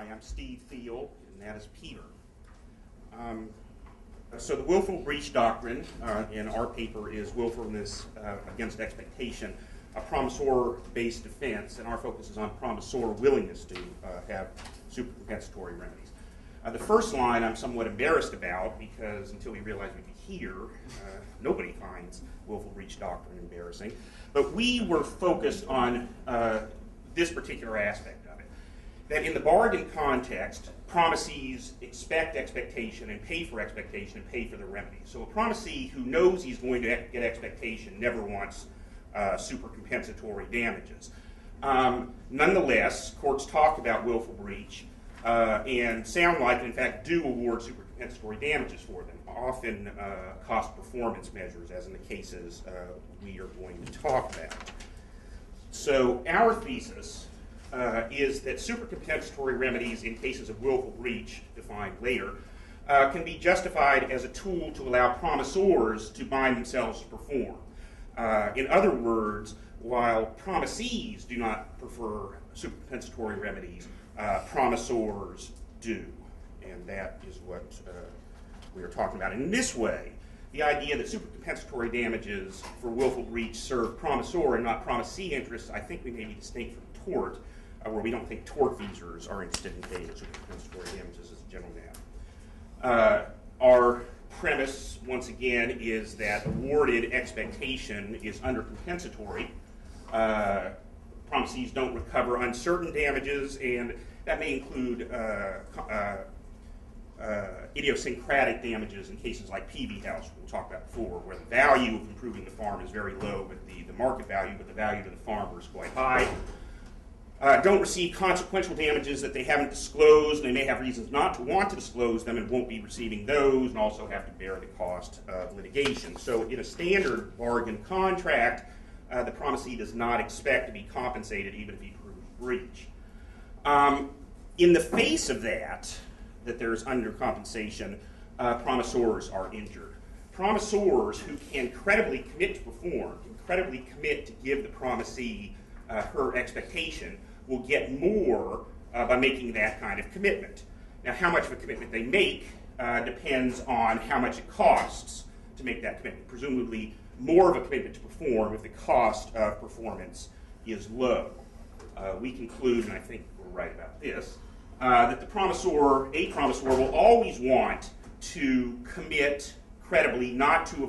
Hi, I'm Steve Thiel, and that is Peter. So the willful breach doctrine in our paper is willfulness against expectation, a promisor-based defense, and our focus is on promisor willingness to have supercompensatory remedies. The first line I'm somewhat embarrassed about because until we realized we'd be here, nobody finds willful breach doctrine embarrassing. But we were focused on this particular aspect of it, that in the bargain context, promisees expect expectation and pay for expectation and pay for the remedy. So a promisee who knows he's going to get expectation never wants supercompensatory damages. Nonetheless, courts talk about willful breach and sound like, in fact, do award supercompensatory damages for them, often cost performance measures, as in the cases we are going to talk about. So our thesis is that supercompensatory remedies in cases of willful breach, defined later, can be justified as a tool to allow promisors to bind themselves to perform. In other words, while promisees do not prefer supercompensatory remedies, promisors do. And that is what we are talking about. In this way, the idea that supercompensatory damages for willful breach serve promisor and not promisee interests, I think we may be distinct from tort, where we don't think tortfeasors are interested in paying supercompensatory damages as a general matter. Our premise, once again, is that awarded expectation is undercompensatory. Promisees don't recover uncertain damages, and that may include idiosyncratic damages in cases like PV House, we'll talk about before, where the value of improving the farm is very low, but the market value, but the value to the farmer is quite high. Don't receive consequential damages that they haven't disclosed, and they may have reasons not to want to disclose them and won't be receiving those, and also have to bear the cost of litigation. So in a standard bargain contract, the promisee does not expect to be compensated even if he proves breach. In the face of that there's undercompensation, promisors are injured. Promisors who can credibly commit to perform, can credibly commit to give the promisee her expectation, will get more by making that kind of commitment. Now, how much of a commitment they make depends on how much it costs to make that commitment. Presumably, more of a commitment to perform if the cost of performance is low. We conclude, and I think we're right about this, that a promisor will always want to commit credibly not to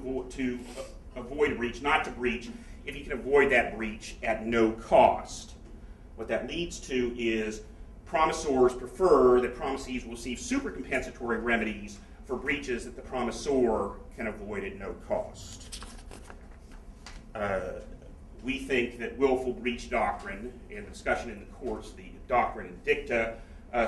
avoid a breach, not to breach, if he can avoid that breach at no cost. What that leads to is promisors prefer that promisees will receive supercompensatory remedies for breaches that the promisor can avoid at no cost. We think that willful breach doctrine and the discussion in the courts, the doctrine and dicta,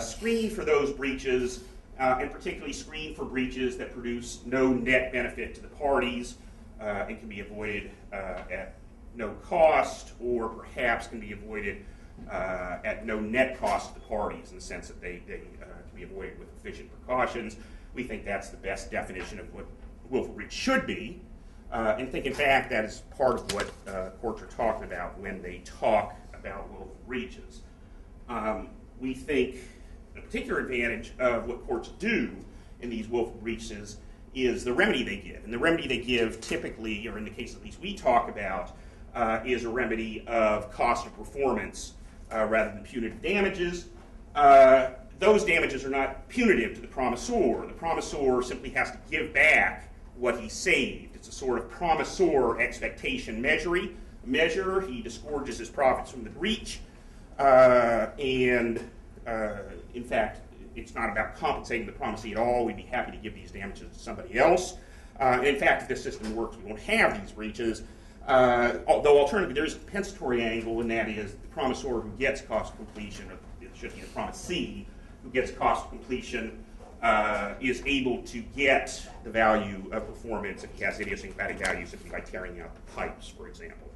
screen for those breaches, and particularly screen for breaches that produce no net benefit to the parties and can be avoided at no cost, or perhaps can be avoided at no net cost to the parties, in the sense that they can be avoided with efficient precautions. We think that's the best definition of what willful breach should be, and think, in fact, that is part of what courts are talking about when they talk about willful breaches. We think a particular advantage of what courts do in these willful breaches is the remedy they give. And the remedy they give typically, or in the case at least we talk about, is a remedy of cost of performance rather than punitive damages. Those damages are not punitive to the promisor. The promisor simply has to give back what he saved. It's a sort of promisor expectation measure. He disgorges his profits from the breach, and in fact, it's not about compensating the promisee at all. We'd be happy to give these damages to somebody else. And in fact, if this system works, we won't have these breaches. Although alternatively, there's a compensatory angle, and that is the promisor who gets cost completion, or it should be the promisee who gets cost completion, is able to get the value of performance if he has idiosyncratic value, simply by tearing out the pipes, for example.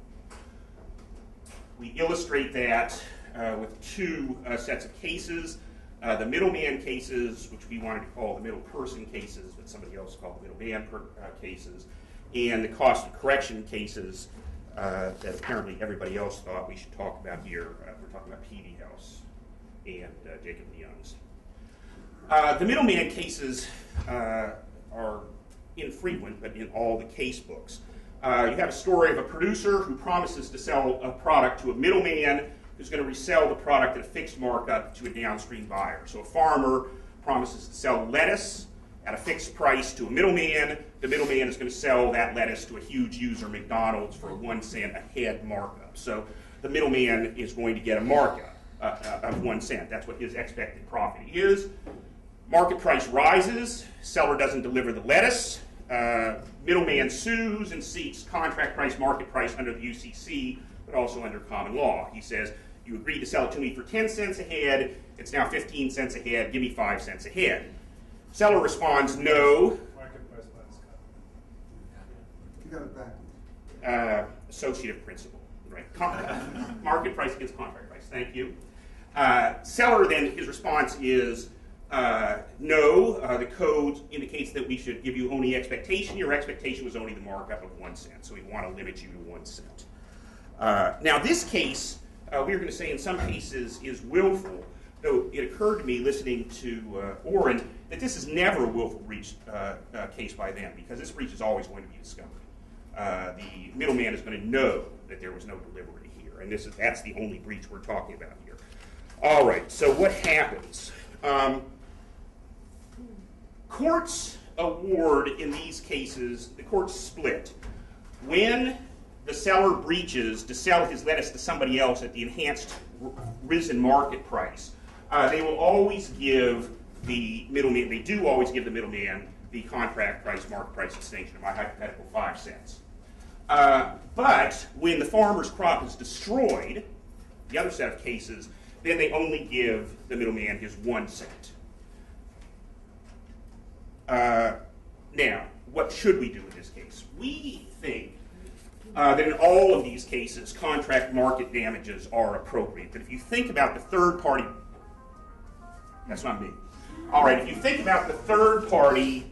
We illustrate that with two sets of cases. The middleman cases, which we wanted to call the middle person cases, but somebody else called the middleman cases, and the cost of correction cases that apparently everybody else thought we should talk about here. We're talking about PV House. and Jacob the Youngs. The middleman cases are infrequent, but in all the case books. You have a story of a producer who promises to sell a product to a middleman who's going to resell the product at a fixed markup to a downstream buyer. So a farmer promises to sell lettuce at a fixed price to a middleman. The middleman is going to sell that lettuce to a huge user, McDonald's, for 1 cent a head markup. So the middleman is going to get a markup of 1 cent. That's what his expected profit is. Market price rises. Seller doesn't deliver the lettuce. Middleman sues and seeks contract price, market price under the UCC, but also under common law. He says, you agreed to sell it to me for 10 cents a head. It's now 15 cents a head. Give me 5 cents a head. Seller responds, no. Market price minus contract. You got it back. Associative principle, right? Market price against contract price. Thank you. Seller then, his response is, no, the code indicates that we should give you only expectation. Your expectation was only the markup of 1 cent, so we want to limit you to 1 cent. Now, this case, we're going to say in some cases is willful, though it occurred to me listening to Orrin that this is never a willful breach case by them, because this breach is always going to be discovered. The middleman is going to know that there was no delivery here, and that's the only breach we're talking about here. All right, so what happens? Courts award in these cases, the courts split. When the seller breaches to sell his lettuce to somebody else at the enhanced risen market price, they will always give the middleman, they do always give the middleman the contract price, market price distinction, of my hypothetical 5 cents. But when the farmer's crop is destroyed, the other set of cases, then they only give the middleman his 1 cent. Now, what should we do in this case? We think that in all of these cases, contract market damages are appropriate. But if you think about the third party, that's not me. All right, if you think about the third party,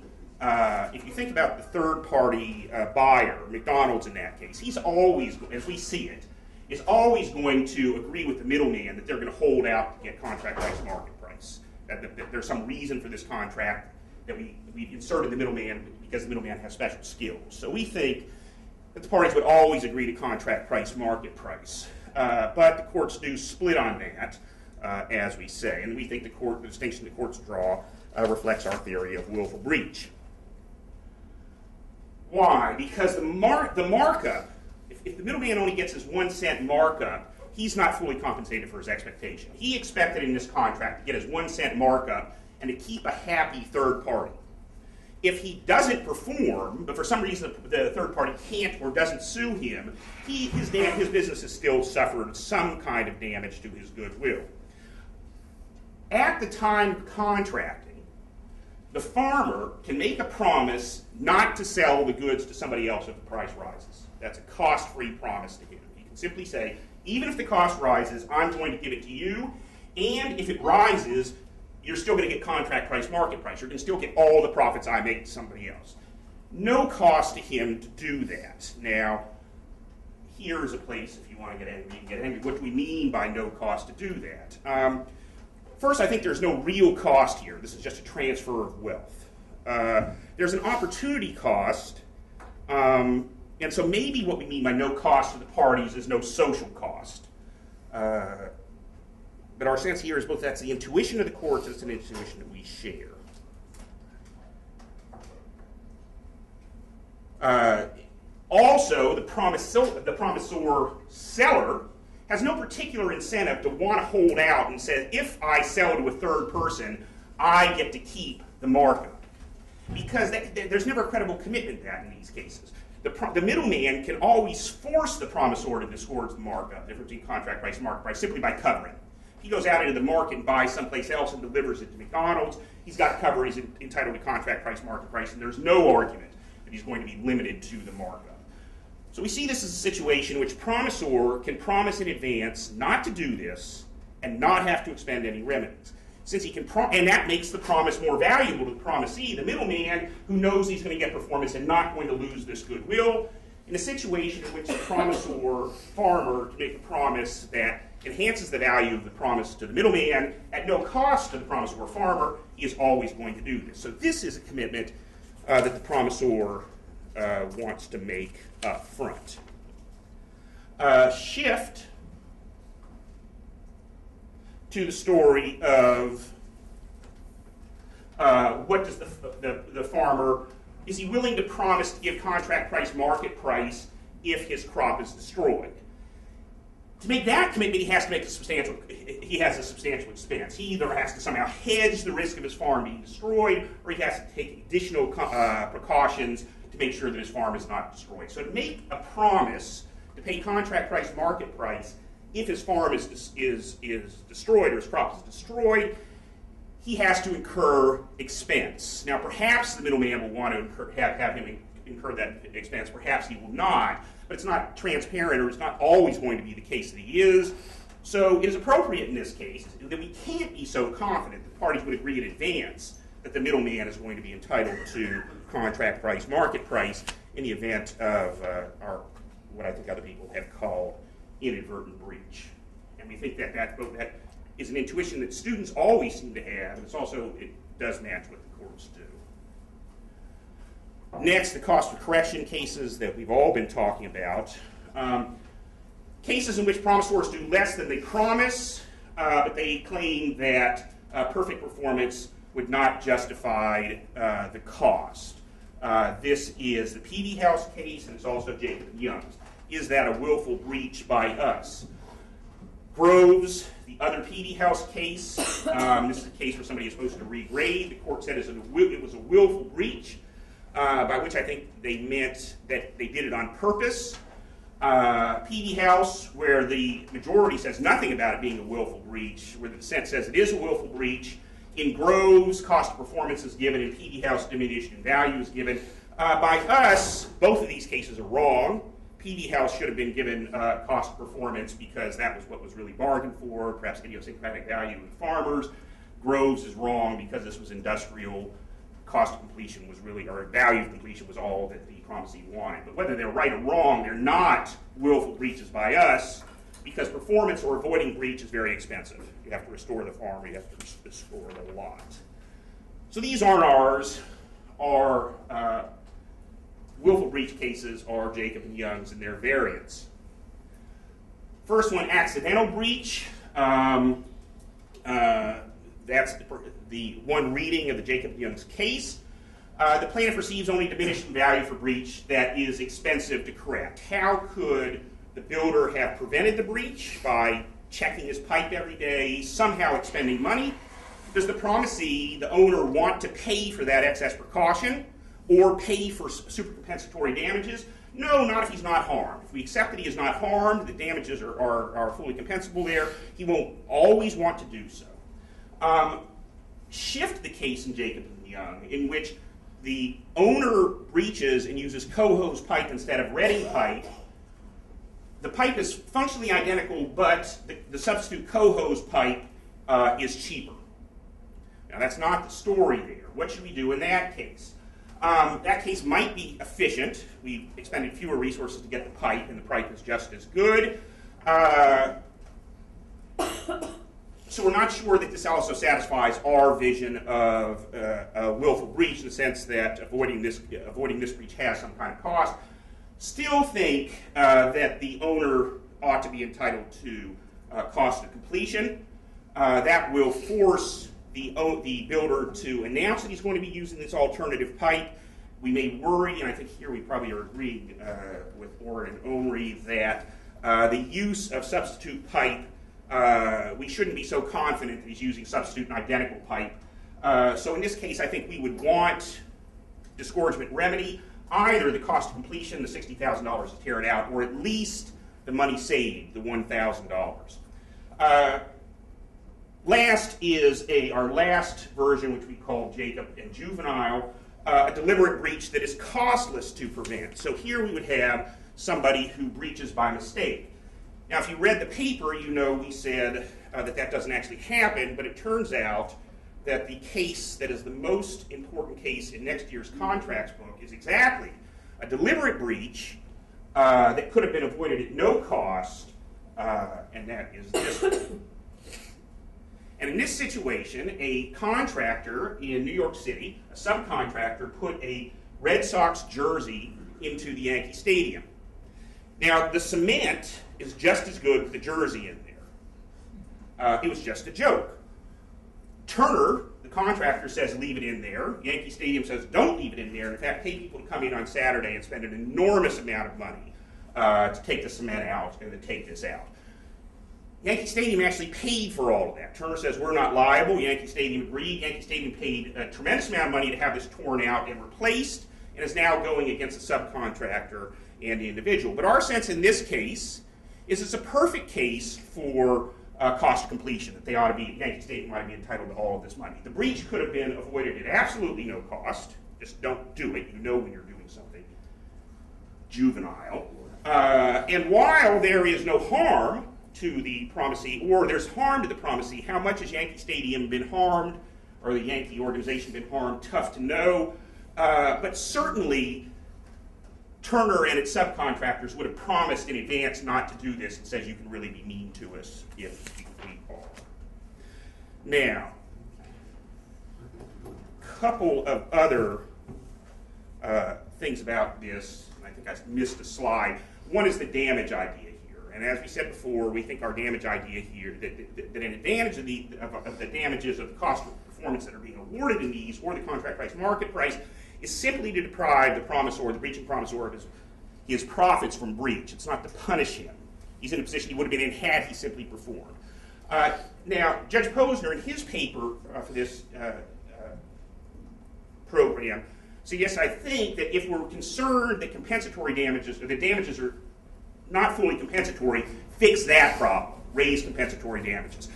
buyer, McDonald's in that case, he's always, as we see it, is always going to agree with the middleman that they're going to hold out to get contract price, market price. That there's some reason for this contract, that we inserted the middleman because the middleman has special skills. So we think that the parties would always agree to contract price, market price. But the courts do split on that, as we say, and we think the distinction the courts draw reflects our theory of willful breach. Why? Because the markup, if the middleman only gets his 1 cent markup, he's not fully compensated for his expectation. He expected in this contract to get his 1 cent markup and to keep a happy third party. If he doesn't perform, but for some reason the third party can't or doesn't sue him, his business has still suffered some kind of damage to his goodwill. At the time of contracting, the farmer can make a promise not to sell the goods to somebody else if the price rises. That's a cost-free promise to him. He can simply say, even if the cost rises, I'm going to give it to you, and if it rises, you're still going to get contract price, market price. You're going to still get all the profits I make to somebody else. No cost to him to do that. Now, here's a place, if you want to get angry, you can get angry. What do we mean by no cost to do that? First, I think there's no real cost here. This is just a transfer of wealth. There's an opportunity cost, and so maybe what we mean by no cost to the parties is no social cost. But our sense here is both that's the intuition of the courts and it's an intuition that we share. Also, the promisor seller has no particular incentive to want to hold out and say, if I sell to a third person, I get to keep the markup. Because there's never a credible commitment to that in these cases. The middleman can always force the promisor to disgorge the markup, the difference between contract price and market price, simply by covering. If he goes out into the market and buys someplace else and delivers it to McDonald's, he's got cover, he's entitled to contract price, market price, and there's no argument that he's going to be limited to the markup. So we see this as a situation in which promisor can promise in advance not to do this and not have to expend any remedies. Since he can, and that makes the promise more valuable to the promisee, the middleman, who knows he's going to get performance and not going to lose this goodwill, in a situation in which the promisor farmer can make a promise that enhances the value of the promise to the middleman at no cost to the promisor or farmer, he is always going to do this. So this is a commitment that the promisor wants to make up front. Shift to the story of what does the farmer, is he willing to promise to give contract price, market price, if his crop is destroyed? To make that commitment, he has to make a substantial expense. He either has to somehow hedge the risk of his farm being destroyed, or he has to take additional precautions to make sure that his farm is not destroyed. So to make a promise to pay contract price, market price, if his farm is destroyed or his crop is destroyed, he has to incur expense. Now, perhaps the middleman will want to have him incur that expense. Perhaps he will not. But it's not transparent, or it's not always going to be the case that he is. So it is appropriate in this case that we can't be so confident that the parties would agree in advance that the middleman is going to be entitled to contract price, market price, in the event of what I think other people have called inadvertent breach. And we think that is an intuition that students always seem to have, and it does match what the courts do. Next, the cost of correction cases that we've all been talking about. Cases in which promisors do less than they promise, but they claim that perfect performance would not justify the cost. This is the Peavy House case, and it's also Jacob and Young's. Is that a willful breach by us? Groves, the other Peavy House case, this is a case where somebody is supposed to regrade. The court said it was a willful breach, by which I think they meant that they did it on purpose. Peavy House, where the majority says nothing about it being a willful breach, where the dissent says it is a willful breach. In Groves, cost of performance is given. In Peavy House, diminution in value is given. By us, both of these cases are wrong. Peavy House should have been given cost of performance because that was what was really bargained for, perhaps idiosyncratic value with farmers. Groves is wrong because this was industrial. Cost of completion was really, or value of completion was all that the promisee wanted. But whether they're right or wrong, they're not willful breaches by us, because performance or avoiding breach is very expensive. You have to restore the farm, or you have to restore the lot. So these aren't ours. Our willful breach cases are Jacob and Young's and their variants. First one, accidental breach. That's the one reading of the Jacob and Young's case. The plaintiff receives only diminishing value for breach that is expensive to correct. How could the builder have prevented the breach? By checking his pipe every day, somehow expending money? Does the promisee, the owner, want to pay for that excess precaution or pay for supercompensatory damages? No, not if he's not harmed. If we accept that he is not harmed, the damages are fully compensable there, he won't always want to do so. Shift the case in Jacob and Young, in which the owner breaches and uses co-hose pipe instead of redding pipe. The pipe is functionally identical, but the substitute co-hose pipe is cheaper. Now, that's not the story there. What should we do in that case? That case might be efficient. We expended fewer resources to get the pipe, and the pipe is just as good. So we're not sure that this also satisfies our vision of a willful breach, in the sense that avoiding this breach has some kind of cost. Still think that the owner ought to be entitled to cost of completion. That will force the builder to announce that he's going to be using this alternative pipe. We may worry, and I think here we probably are agreeing with Orrin and Omri, that the use of substitute pipe, we shouldn't be so confident that he's using substitute and identical pipe. So in this case, I think we would want disgorgement remedy, either the cost of completion, the $60,000 to tear it out, or at least the money saved, the $1,000. Last is our last version, which we call Jacob and Juvenile, a deliberate breach that is costless to prevent. So here we would have somebody who breaches by mistake. Now, if you read the paper, you know we said that doesn't actually happen, but it turns out that the case that is the most important case in next year's contracts book is exactly a deliberate breach that could have been avoided at no cost and that is this one. And in this situation, a contractor in New York City, a subcontractor, put a Red Sox jersey into the Yankee Stadium. Now, the cement is just as good with the jersey in there. It was just a joke. Turner, the contractor, says leave it in there. Yankee Stadium says don't leave it in there. In fact, pay people to come in on Saturday and spend an enormous amount of money to take the cement out and to take this out. Yankee Stadium actually paid for all of that. Turner says we're not liable. Yankee Stadium agreed. Yankee Stadium paid a tremendous amount of money to have this torn out and replaced, and is now going against the subcontractor and the individual. But our sense in this case is it's a perfect case for cost of completion, that Yankee Stadium ought to be entitled to all of this money. The breach could have been avoided at absolutely no cost. Just don't do it. You know when you're doing something juvenile. And while there is no harm to the promisee, or there's harm to the promisee, how much has Yankee Stadium been harmed, or the Yankee organization been harmed? Tough to know. But certainly, Turner and its subcontractors would have promised in advance not to do this. It says you can really be mean to us if we are. Now, a couple of other things about this. I think I missed a slide. One is the damage idea here. And as we said before, we think our damage idea here, that an advantage of the damages of the cost of performance that are being awarded in these, or the contract price, market price, is simply to deprive the promisor, the breaching promisor, of his profits from breach. It's not to punish him. He's in a position he would have been in had he simply performed. Now, Judge Posner, in his paper for this program, so yes, I think that if we're concerned that compensatory damages, or the damages are not fully compensatory, fix that problem, raise compensatory damages.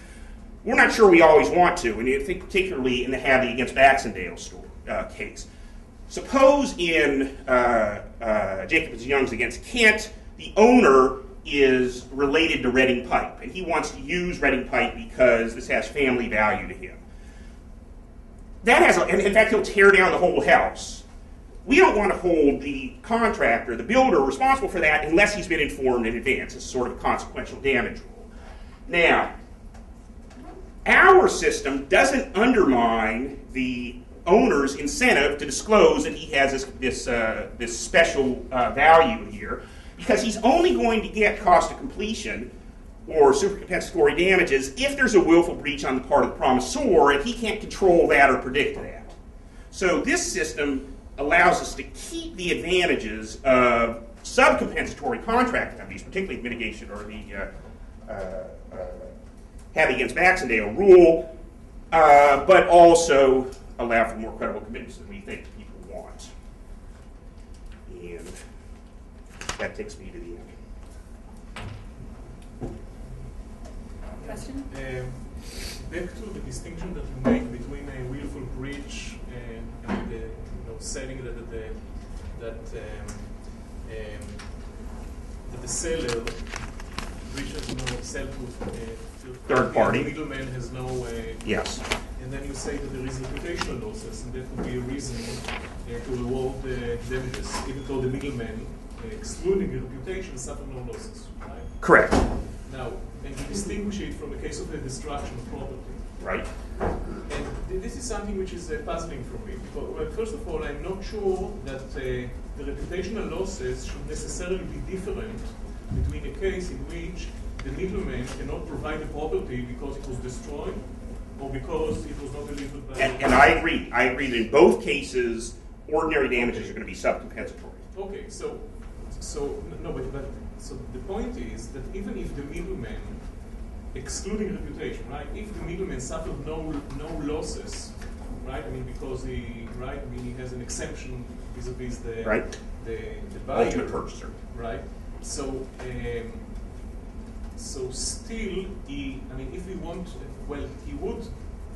We're not sure we always want to, and I think particularly in the Hadley against Baxendale case. Suppose in Jacobs Young's against Kent, the owner is related to Reading Pipe, and he wants to use Reading Pipe because this has family value to him. That has, and in fact, he'll tear down the whole house. We don't want to hold the contractor, the builder, responsible for that unless he's been informed in advance. It's sort of a consequential damage rule. Now, our system doesn't undermine the owner's incentive to disclose that he has this special value here, because he's only going to get cost of completion or supercompensatory damages if there's a willful breach on the part of the promisor, and he can't control that or predict that. So this system allows us to keep the advantages of subcompensatory contract companies, particularly mitigation or the Hadley against Baxendale rule, but also allow for more credible commitments than we think people want. And that takes me to the end. Question? Back to the distinction that you make between a willful breach and the saying that the seller breaches sell to third party. The middleman has no. Yes. And then you say that there is reputational losses, and that would be a reason to award the damages, even though the middleman, excluding the reputation, suffered no losses. Right? Correct. Now, and you distinguish it from the case of the destruction of property. Right. And this is something which is puzzling for me. Well, first of all, I'm not sure that the reputational losses should necessarily be different between a case in which the middleman cannot provide the property because it was destroyed or because it was not delivered by... And I agree. I agree that in both cases, ordinary damages are going to be subcompensatory. Okay, so the point is that even if the middleman, excluding reputation, right? If the middleman suffered no losses, right? I mean, because he has an exemption vis-a-vis the buyer, ultimate purchaser, right? So still, if we want, he would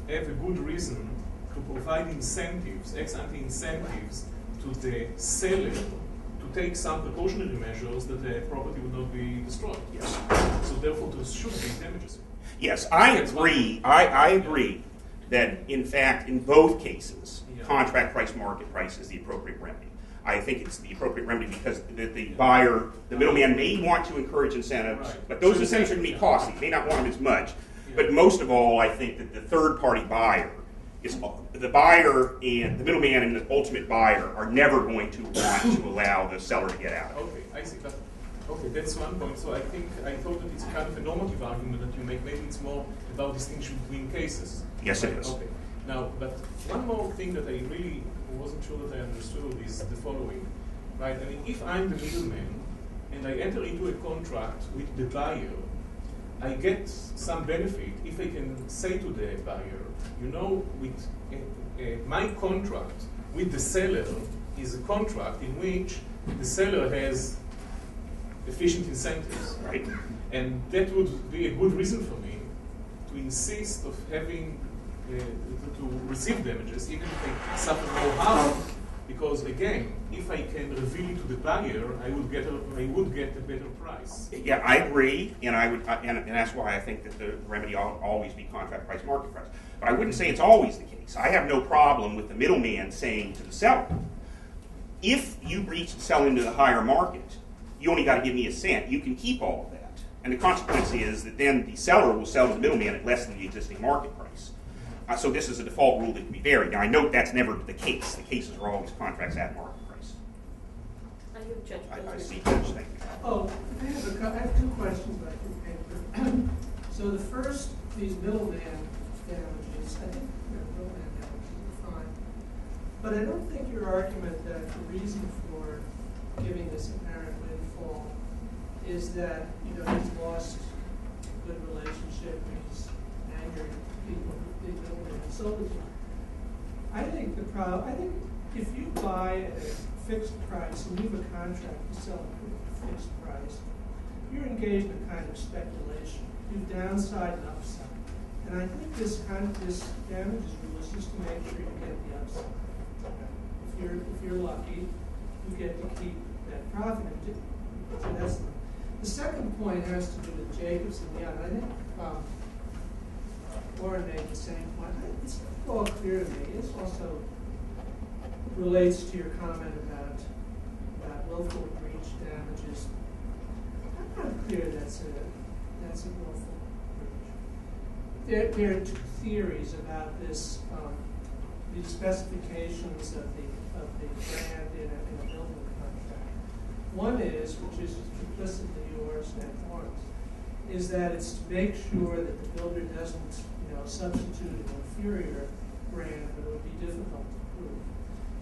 have a good reason to provide incentives, ex-ante incentives, to the seller to take some precautionary measures that the property would not be destroyed. Yes. So therefore, there should be damages. Yes, I agree. I agree that, in fact, in both cases, contract price, market price is the appropriate remedy. I think it's the appropriate remedy because the buyer, the middleman, may want to encourage incentives, Right. but those incentives are going to be costly. He may not want them as much. But most of all, I think that the third-party buyer is the buyer and the middleman and the ultimate buyer are never going to want to allow the seller to get out of it. Okay, I see. Okay, that's one point. So I thought that it's kind of a normative argument that you make. Maybe it's more about distinction between cases. Yes, it is. Okay. Now, but one more thing that I really wasn't sure that I understood is the following, right? I mean, if I'm the middleman and I enter into a contract with the buyer, I get some benefit if I can say to the buyer, you know, with my contract with the seller is a contract in which the seller has efficient incentives, Right. and that would be a good reason for me to insist of having to receive damages, even if I suffer more harm, because again, if I can reveal it to the buyer, I would get a better price. Yeah, I agree, and and that's why I think that the remedy ought always be contract price, market price. But I wouldn't say it's always the case. I have no problem with the middleman saying to the seller, if you breach and sell into the higher market, you only got to give me a cent. You can keep all of that. And the consequence is that then the seller will sell to the middleman at less than the existing market price. So this is a default rule that can be varied. Now, I note that's never the case. The cases are always contracts at market price. I see, Judge. Thank you. Oh, I have two questions about your paper. So the first, these middleman damages, I think middleman damages are fine. But I don't think your argument that the reason for giving this apparent windfall is that, you know, he's lost a good relationship, he's angered people who did middleman and sold it to him. I think if you buy at a fixed price and you have a contract to sell at a fixed price, you're engaged in a kind of speculation. You've downside and upside. And I think this damages rule is just to make sure you get the upside. If you're lucky, you get to keep that profit. So that's the second point has to do with Jacobs and Young. I think Warren made the same point. It's not all clear to me. This also relates to your comment about willful breach damages. I'm not clear that's a willful breach. There are two theories about this. The specifications of the brand in a building contract. One is, which is implicitly yours and Warren's, is that it's to make sure that the builder doesn't, substitute an inferior brand, but it would be difficult to prove.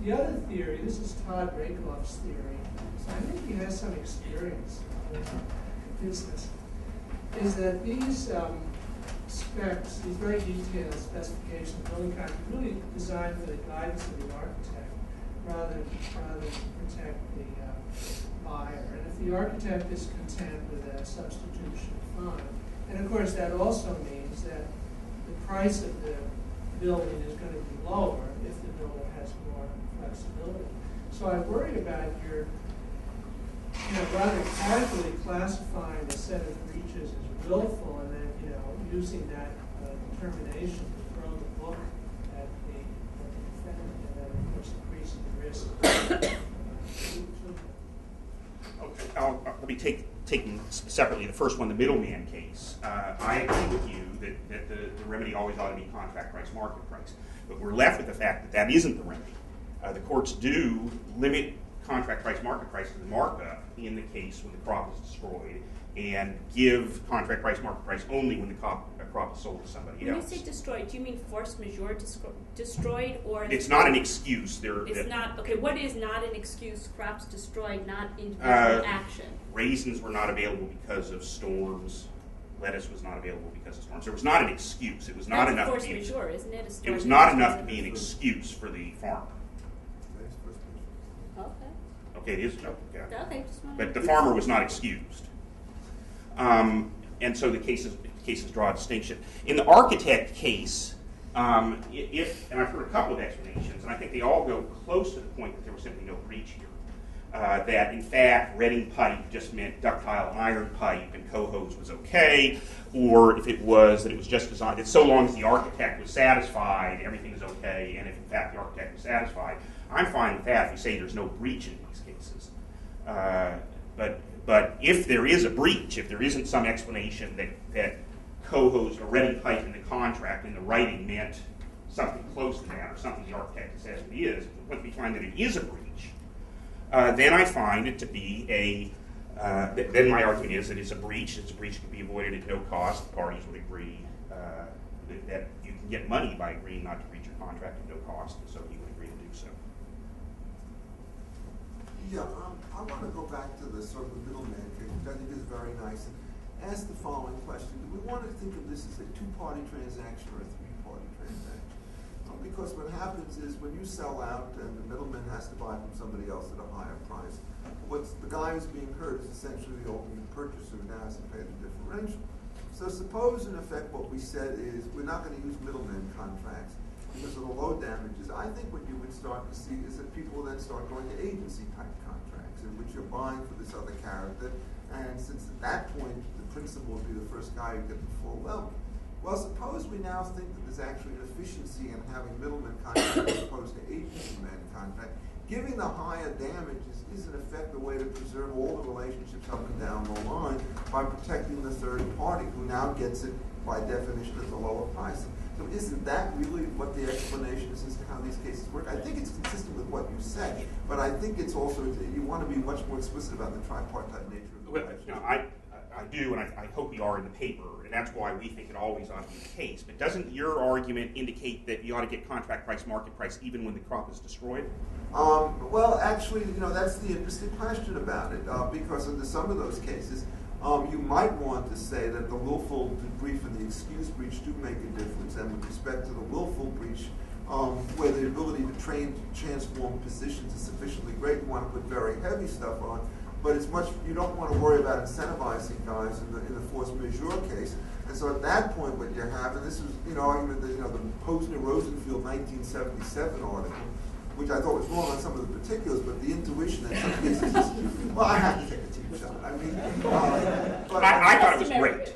The other theory, this is Todd Rakoff's theory, so I think he has some experience in business, is that these specs, these very detailed specifications of building contract, really designed for the guidance of the architect rather than protect the buyer. And if the architect is content with that substitution, fine. And of course, that also means that the price of the building is going to be lower if the builder has more flexibility. So I worry about your rather casually classifying a set of breaches as willful and then using that determination to throw the book at the defendant, and then of course increasing the risk. Okay, let me take them separately. The first one, the middleman case. I agree with you that the remedy always ought to be contract price, market price. But we're left with the fact that isn't the remedy. The courts do limit contract price, market price to the markup in the case when the crop is destroyed, and give contract price, market price only when the crop is sold to somebody else. When you say destroyed, do you mean force majeure destroyed, or it's not an excuse? It's not. Okay, what is not an excuse? Crops destroyed, not individual action. Raisins were not available because of storms. Lettuce was not available because of storms. There was not an excuse. It was not enough. Force majeure, isn't it? It was not enough to be an excuse for the farmer. Okay. Okay, it is. No, yeah. Okay, just wanted But the farmer was not excused. And so the cases draw a distinction. In the architect case, and I've heard a couple of explanations, and I think they all go close to the point that there was simply no breach here. that in fact Reading pipe just meant ductile iron pipe and co-hose was okay, or if it was that it was just designed that so long as the architect was satisfied, everything is okay, and if in fact the architect was satisfied, I'm fine with that if we say there's no breach in these cases. But if there is a breach, if there isn't some explanation that co-hosed or Reading pipe in the contract in the writing meant something close to that, or something the architect says it is, once we find that it is a breach, then I find it to be then my argument is that it's a breach can be avoided at no cost. The parties would agree that you can get money by agreeing not to breach your contract at no cost, and so he would agree to do so. Yeah, I want to go back to the sort of the middleman case, which I think is very nice, and ask the following question. Do we want to think of this as a two-party transaction or a three-party transaction? Because what happens is when you sell out and the middleman has to buy from somebody else at a higher price, the guy who's being hurt is essentially the ultimate purchaser who now has to pay the differential. So suppose in effect what we said is we're not going to use middleman contracts because of the low damages. I think what you would start to see is that people will then start going to agency type contracts in which you're buying for this other character, and since at that point the principal would be the first guy who gets the full level. Well, suppose we now think that there's actually an efficiency in having middleman contract as opposed to agency man contract. Giving the higher damages is in effect the way to preserve all the relationships up and down the line by protecting the third party who now gets it by definition at the lower price. So isn't that really what the explanation is as to how these cases work? I think it's consistent with what you said, but I think it's also, you want to be much more explicit about the tripartite nature of the relationship. I do, and I hope we are in the paper, and that's why we think it always ought to be the case. But doesn't your argument indicate that you ought to get contract price, market price, even when the crop is destroyed? Well, actually, that's the interesting question about it, because under some of those cases, you might want to say that the willful breach and the excuse breach do make a difference, and with respect to the willful breach, where the ability to transform positions is sufficiently great, you want to put very heavy stuff on. But you don't want to worry about incentivizing guys in the force majeure case. And so at that point, what you have, and this was argument that the Posner-Rosenfield 1977 article, which I thought was wrong on some of the particulars, but the intuition in some cases is, well, I have to take a team shot. I mean, I thought it was great.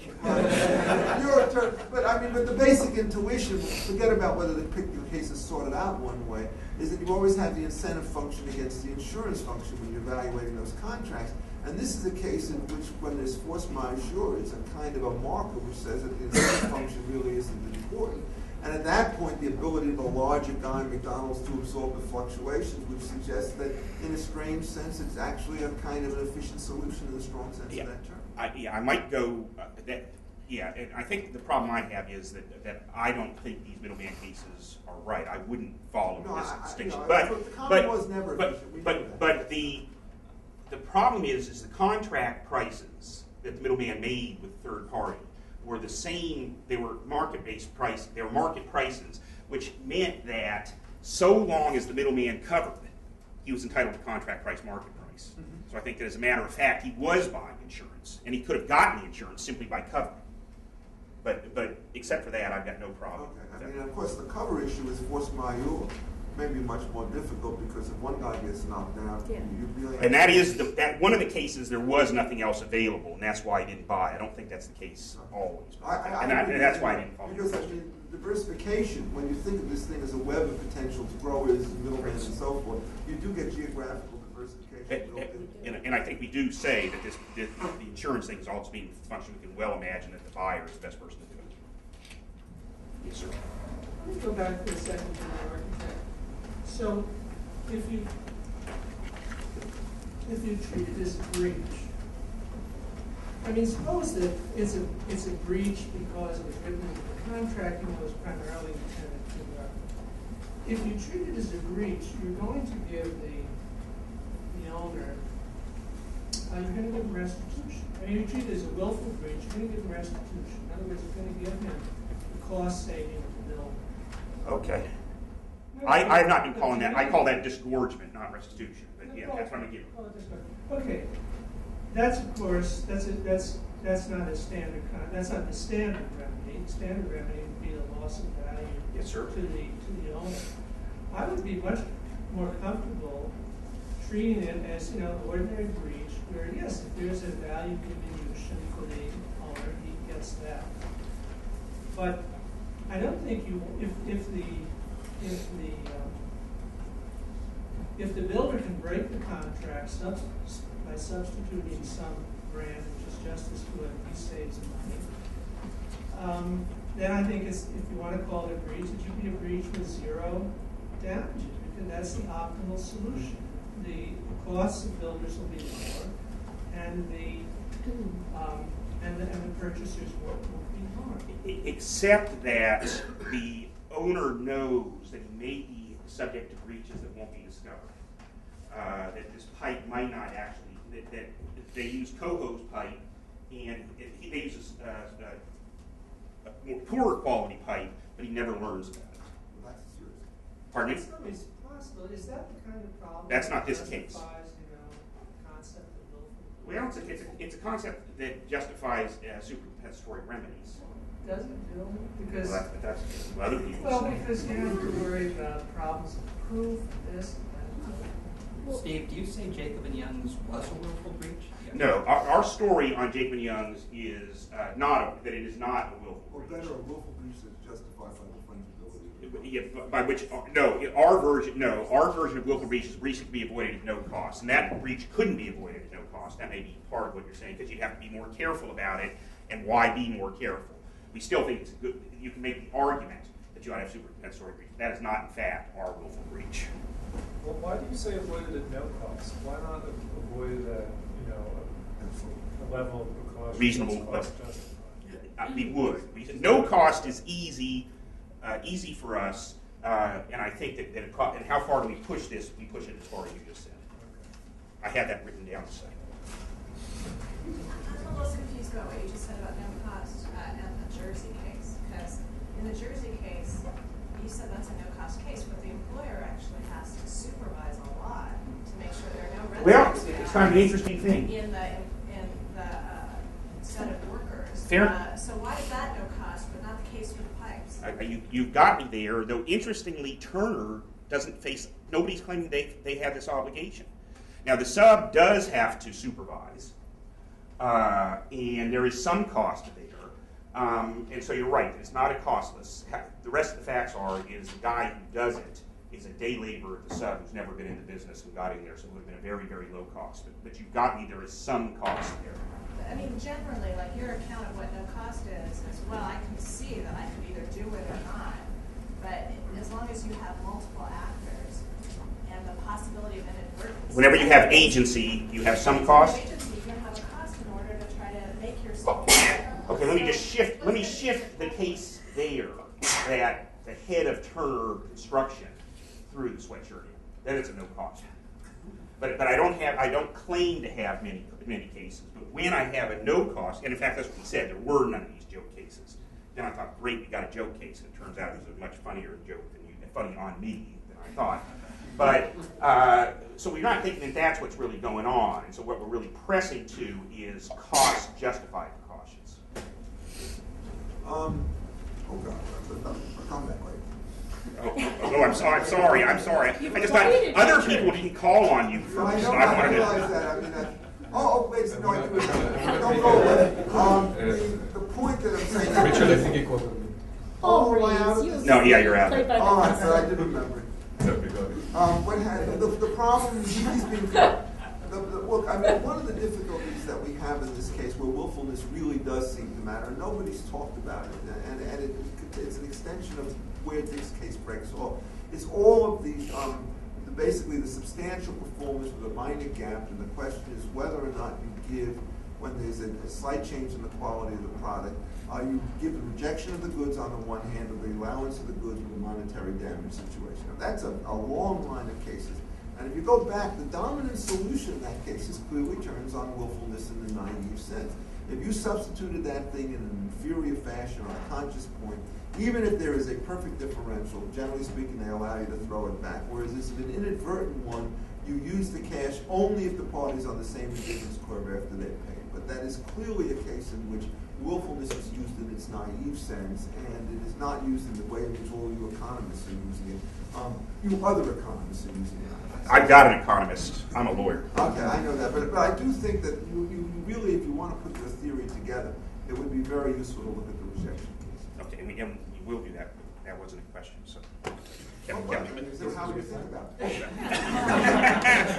But the basic intuition, forget about whether the particular case is sorted out one way, is that you always have the incentive function against the insurance function when you're evaluating those contracts. And this is a case in which, when there's force majeure, it's a kind of a marker which says that the incentive function really isn't important. And at that point, the ability of the larger guy, McDonald's, to absorb the fluctuations would suggest that, in a strange sense, it's actually a kind of an efficient solution in the strong sense of that term. I might go and I think the problem I have is that I don't think these middleman cases are right. I wouldn't follow this distinction. But the problem is the contract prices that the middleman made with the third party were the same. They were market-based price. They were market prices, which meant that so long as the middleman covered, he was entitled to contract price, market price. Mm-hmm. So I think that as a matter of fact, he was buying insurance, and he could have gotten the insurance simply by covering. But except for that, I've got no problem. Okay. I mean, of course, the cover issue is force majeure. Maybe much more difficult because if one guy gets knocked out, you really. And that is that one of the cases there was nothing else available, and that's why I didn't buy. I don't think that's the case always. And that's why I didn't follow. Because diversification, when you think of this thing as a web of potentials, growers, middlemen, and so forth, you do get geographical diversification. And I think we do say that the insurance thing is also being functioned. We can well imagine that the buyer is the best person to do it. Yes, sir. Let me go back for a second to the architect. So, if you treat it as a breach, I mean, suppose that it's a breach because it was written into the contract and was primarily intended to. If you treat it as a breach, you're going to give the owner. You're going to give him restitution. I mean, you treat it as a willful breach. You're going to give him restitution. In other words, you're going to give him the cost saving of the bill. Okay. I have not been calling that. I call that disgorgement, not restitution. But yeah, that's what I'm giving. Okay, that's of course that's not a standard. That's not the standard remedy. The standard remedy would be the loss of value. Yes, sir. To the owner. I would be much more comfortable treating it as, ordinary breach, where yes, if there's a value diminution for the owner, he gets that. But I don't think if the builder can break the contract by substituting some brand, which is just as good, he saves money. Then I think if you want to call it a breach, it should be a breach with zero damages, because that's the optimal solution. The costs of builders will be lower, and the purchasers won't be harmed. Except that the owner knows that he may be subject to breaches that won't be discovered. That this pipe might not actually, that they use co-hose pipe, and they use a more poorer quality pipe, but he never learns about it. Well, that's serious. Pardon me? It's possible. Is that the kind of problem? That's not this that case. justifies, concept of willful? Well, it's a concept that justifies supercompensatory remedies. Doesn't it, Bill? Because Well, that's what other people say. because you have to worry about problems of proof, this, and that. Steve, do you say Jacob and Young's was a willful breach? No, our story on Jacob and Young's is that it is not a willful Or breach. better, a willful breach that's justified by the fungibility. Yeah, by which our version of willful breach is breach that can be avoided at no cost, and that breach couldn't be avoided at no cost. That may be part of what you're saying, because you'd have to be more careful about it. And why be more careful? We still think it's good. You can make the argument that you ought to have supercompensatory breach. That is not, in fact, our willful breach. Well, why do you say avoided at no cost? Why not avoid at a level of precaution? Reasonable cost level. justified? We would. No cost is easy for us, and I think that and how far do we push this? We push it as far as you just said. I had that written down to say. I'm a little confused about what you just said about no cost and the Jersey case, because in the Jersey case, you said that's a no-cost case, but the employer actually has to supervise a lot to make sure there are no Well, residents it's kind of an interesting thing. in the set of workers. Fair. So why is that no cost, but not the case for the pipes? You've got me there, though interestingly, Turner doesn't face, nobody's claiming they have this obligation. Now, the sub does have to supervise, and there is some cost there. And so you're right, it's not a costless. The rest of the facts is the guy who does it is a day laborer at the sub who's never been in the business and got in there, so it would have been a very, very low cost. But you've got me, there is some cost there. I mean, generally, like your account of what no cost is well, I can see that I could either do it or not. But as long as you have multiple actors and the possibility of inadvertence. Whenever you have agency, you have some cost. Agency, you're going to have a cost in order to try to make yourself. Okay, let me shift the case there that the head of Turner Construction threw the sweatshirt in. Then it's a no cost. But I don't claim to have many cases. But when I have a no cost, and in fact that's what he said, there were none of these joke cases. Then I thought, great, we got a joke case, and it turns out it was a much funnier joke funny on me than I thought. But so we're not thinking that that's what's really going on. And so what we're really pressing to is cost justified precautions. Oh God, I'll come back later. Oh, I'm sorry. I just thought other people didn't call on you No, I first. know, I I wanted realize to. that. I mean, wait, no, don't go away. The point that I'm saying. Richard, I think he called him. Oh, am I out of this? No, yeah, you're out. Oh, I did remember. Okay, The problem is he's being. Look, I mean, one of the difficulties that we have in this case, where willfulness really does seem to matter, nobody's talked about it, and it's an extension of where this case breaks off. It's all of basically the substantial performance with a minor gap, and the question is whether or not you give, when there's a slight change in the quality of the product, you give the rejection of the goods on the one hand, or the allowance of the goods with a monetary damage situation. Now, that's a long line of cases. And if you go back, the dominant solution in that case is clearly turns on willfulness in the naive sense. If you substituted that thing in an inferior fashion on a conscious point, even if there is a perfect differential, generally speaking, they allow you to throw it back. Whereas this is an inadvertent one, you use the cash only if the party's on the same indifference curve after they've paid. But that is clearly a case in which willfulness is used in its naive sense, and it is not used in the way in which all you economists are using it. You other economists are using it. I've got an economist. I'm a lawyer. Okay, I know that, but I do think that you really, if you want to put your theory together, it would be very useful to look at the rejection case. Okay, and we will do that. But that wasn't a question, so. Is that how you think about it?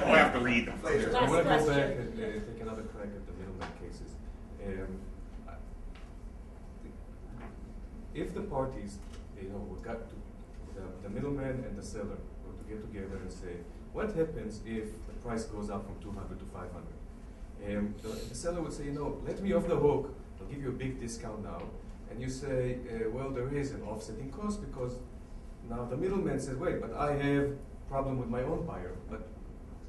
We'll have to read them. Later. I want to go Last back question. and take another crack at the middleman cases. If the parties, got to the middleman and the seller were to get together and say, what happens if the price goes up from 200 to 500? The seller would say, let me off the hook. I'll give you a big discount now. And you say, well, there is an offsetting cost because now the middleman says, wait, but I have a problem with my own buyer. But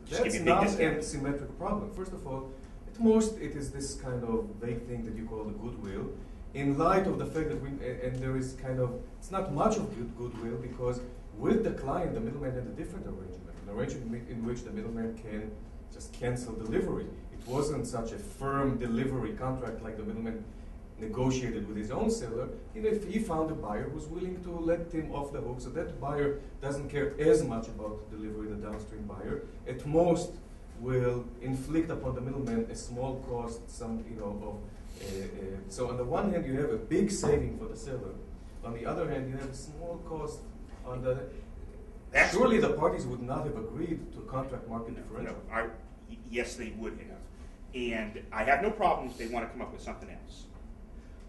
Just that's give me a big not discount. a symmetric problem. First of all, at most it is this kind of vague thing that you call the goodwill. In light of the fact that and there is it's not much of goodwill because with the client, the middleman had a different arrangement, an arrangement in which the middleman can just cancel delivery. It wasn't such a firm delivery contract like the middleman negotiated with his own seller. If he found a buyer who's willing to let him off the hook, so that buyer doesn't care as much about delivery, the downstream buyer, at most will inflict upon the middleman a small cost, so on the one hand, you have a big saving for the seller. On the other hand, you have a small cost on the. Surely the parties would not have agreed to contract market differential. Yes, they would have, and I have no problem if they want to come up with something else.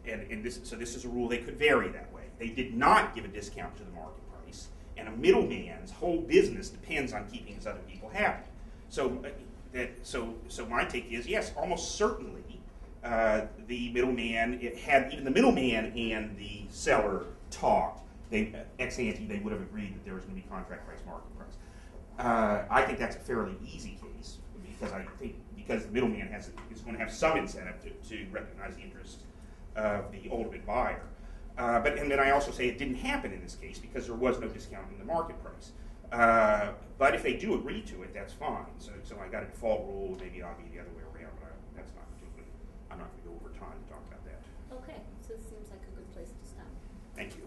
And this is a rule they could vary that way. They did not give a discount to the market price, and a middleman's whole business depends on keeping his other people happy. So my take is yes, almost certainly. The middleman, even the middleman and the seller talked, ex ante, they would have agreed that there was going to be contract price, market price. I think that's a fairly easy case because the middleman is going to have some incentive to recognize the interests of the ultimate buyer. And then I also say it didn't happen in this case because there was no discount in the market price. But if they do agree to it, that's fine. So I got a default rule. Maybe it ought to be the other way around, but that's not particularly. I'm not going to go over time to talk about that. Okay, so this seems like a good place to stop. Thank you.